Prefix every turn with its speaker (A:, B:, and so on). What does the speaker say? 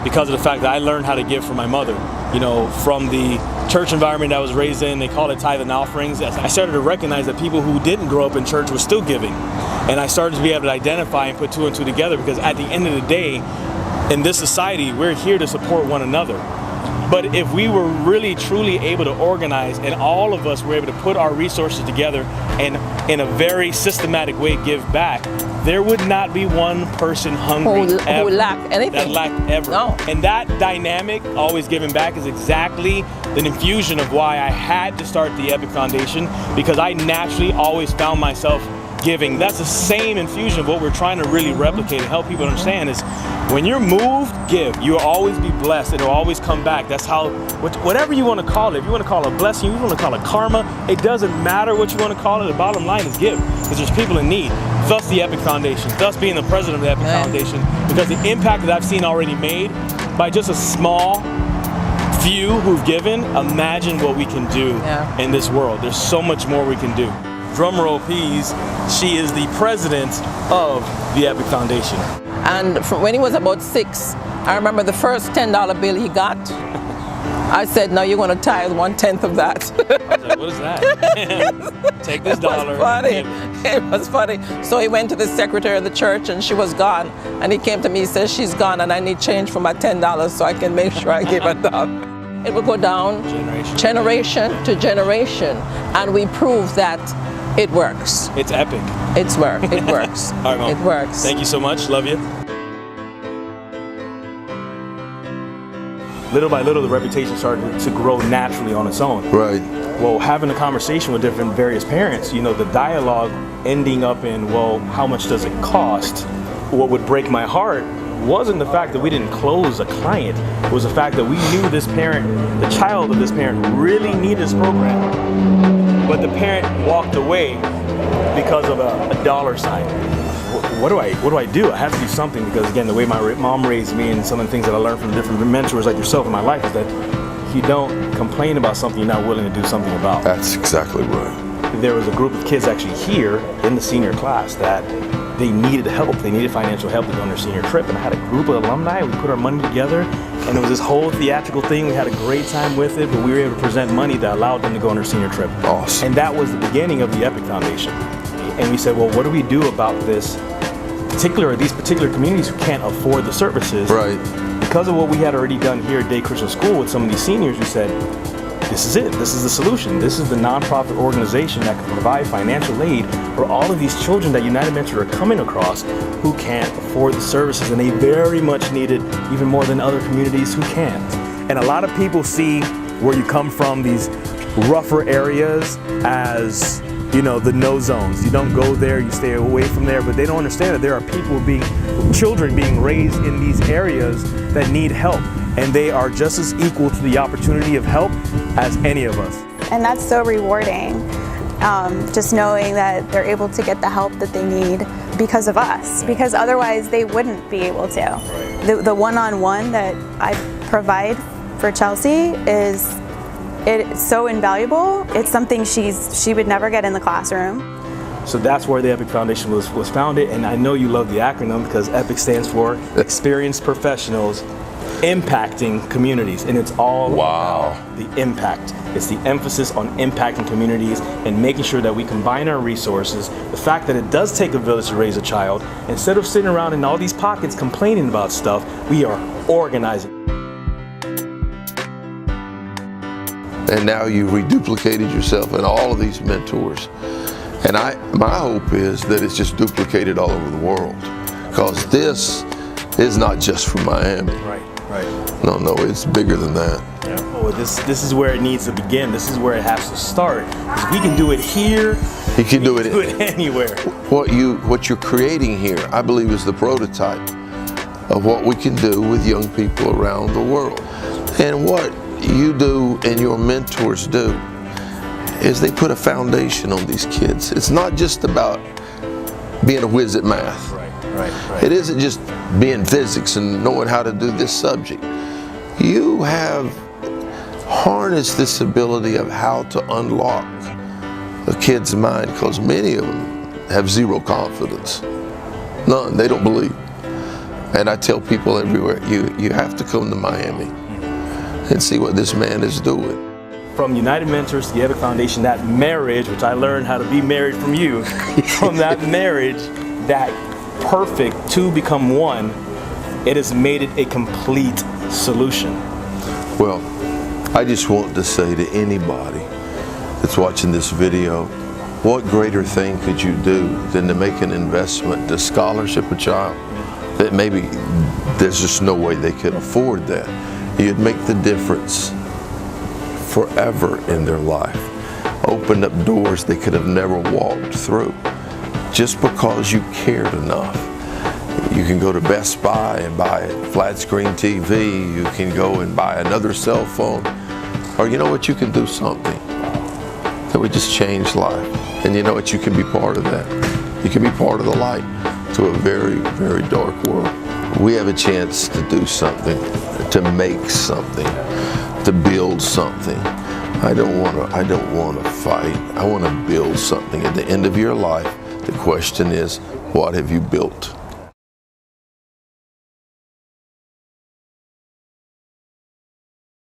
A: because of the fact that I learned how to give from my mother. You know, from the church environment I was raised in, they call it tithe and offerings. I started to recognize that people who didn't grow up in church were still giving. And I started to be able to identify and put two and two together, because at the end of the day, in this society, we're here to support one another. But if we were really truly able to organize, and all of us were able to put our resources together and in a very systematic way give back, there would not be one person hungry
B: who lacked anything.
A: That lacked ever.
B: No.
A: And that dynamic, always giving back, is exactly the infusion of why I had to start the Epic Foundation, because I naturally always found myself giving. That's the same infusion of what we're trying to really replicate and help people understand is when you're moved, give. You'll always be blessed. It'll always come back. That's how, whatever you want to call it, if you want to call it a blessing, you want to call it karma, it doesn't matter what you want to call it. The bottom line is give, because there's people in need. Thus the Epic Foundation, thus being the president of the Epic Foundation, because the impact that I've seen already made by just a small few who've given, imagine what we can do in this world. There's so much more we can do. Drumroll please, she is the president of the Epic Foundation.
B: And from when he was about 6, I remember the first $10 bill he got, I said, no, you're going to tithe 1/10 of that.
A: I was like, what is that? Take this dollar.
B: It was funny. It was funny. So he went to the secretary of the church, and she was gone. And he came to me, he says, she's gone, and I need change for my $10 so I can make sure I give her $1. It will go down generation to generation, and we prove that it works.
A: It's epic.
B: It works.
A: All right, Mom.
B: It works.
A: Thank you so much. Love you. Little by little, the reputation started to grow naturally on its own.
C: Right.
A: Well, having a conversation with different various parents, you know, the dialogue ending up in, well, how much does it cost? What would break my heart wasn't the fact that we didn't close a client. It was the fact that we knew this parent, the child of this parent, really needed this program. But the parent walked away because of a dollar sign. What do I do? I have to do something, because again, the way my mom raised me and some of the things that I learned from different mentors like yourself in my life is that if you don't complain about something you're not willing to do something about.
C: That's exactly right.
A: There was a group of kids actually here in the senior class that they needed help. They needed financial help to go on their senior trip, and I had a group of alumni. We put our money together, and it was this whole theatrical thing. We had a great time with it, but we were able to present money that allowed them to go on their senior trip.
C: Awesome.
A: And that was the beginning of the Epic Foundation. And we said, well, what do we do about these particular communities who can't afford the services?
C: Right.
A: Because of what we had already done here at Day Christian School with some of these seniors, we said, this is it. This is the solution. This is the nonprofit organization that can provide financial aid for all of these children that United Mentor are coming across who can't afford the services, and they very much need it even more than other communities who can. And a lot of people see where you come from, these rougher areas, as, you know, the no zones. You don't go there, you stay away from there, but they don't understand that there are children being raised in these areas that need help, and they are just as equal to the opportunity of help as any of us.
D: And that's so rewarding, just knowing that they're able to get the help that they need because of us, because otherwise they wouldn't be able to. Right. The one-on-one that I provide for Chelsea it's so invaluable. It's something she would never get in the classroom.
A: So that's where the Epic Foundation was founded, and I know you love the acronym because EPIC stands for Experienced Professionals Impacting Communities, and it's all about the impact. It's the emphasis on impacting communities and making sure that we combine our resources. The fact that it does take a village to raise a child, instead of sitting around in all these pockets complaining about stuff, we are organizing.
C: And now you've reduplicated yourself in all of these mentors. And my hope is that it's just duplicated all over the world, because this is not just for Miami.
A: Right.
C: No, it's bigger than that.
A: Yeah. Well, this is where it needs to begin. This is where it has to start. If we can do it here,
C: you can do it
A: anywhere.
C: What you're creating here, I believe, is the prototype of what we can do with young people around the world. And what you do and your mentors do is they put a foundation on these kids. It's not just about being a whiz at math.
A: Right.
C: It isn't just being physics and knowing how to do this subject. You have harnessed this ability of how to unlock a kid's mind, because many of them have zero confidence. None. They don't believe. And I tell people everywhere, you have to come to Miami and see what this man is doing.
A: From United Mentors to the Epic Foundation, that marriage, which I learned how to be married from you, from that marriage, that perfect two become one, it has made it a complete solution.
C: Well, I just want to say to anybody that's watching this video, what greater thing could you do than to make an investment to scholarship a child that maybe there's just no way they could afford that. You'd make the difference forever in their life. Opened up doors they could have never walked through just because you cared enough. You can go to Best Buy and buy a flat screen TV. You can go and buy another cell phone. Or you know what, you can do something that would just change life. And you know what, you can be part of that. You can be part of the light to a very, very dark world. We have a chance to do something, to make something, to build something. I don't want to fight. I want to build something. At the end of your life, the question is, what have you built?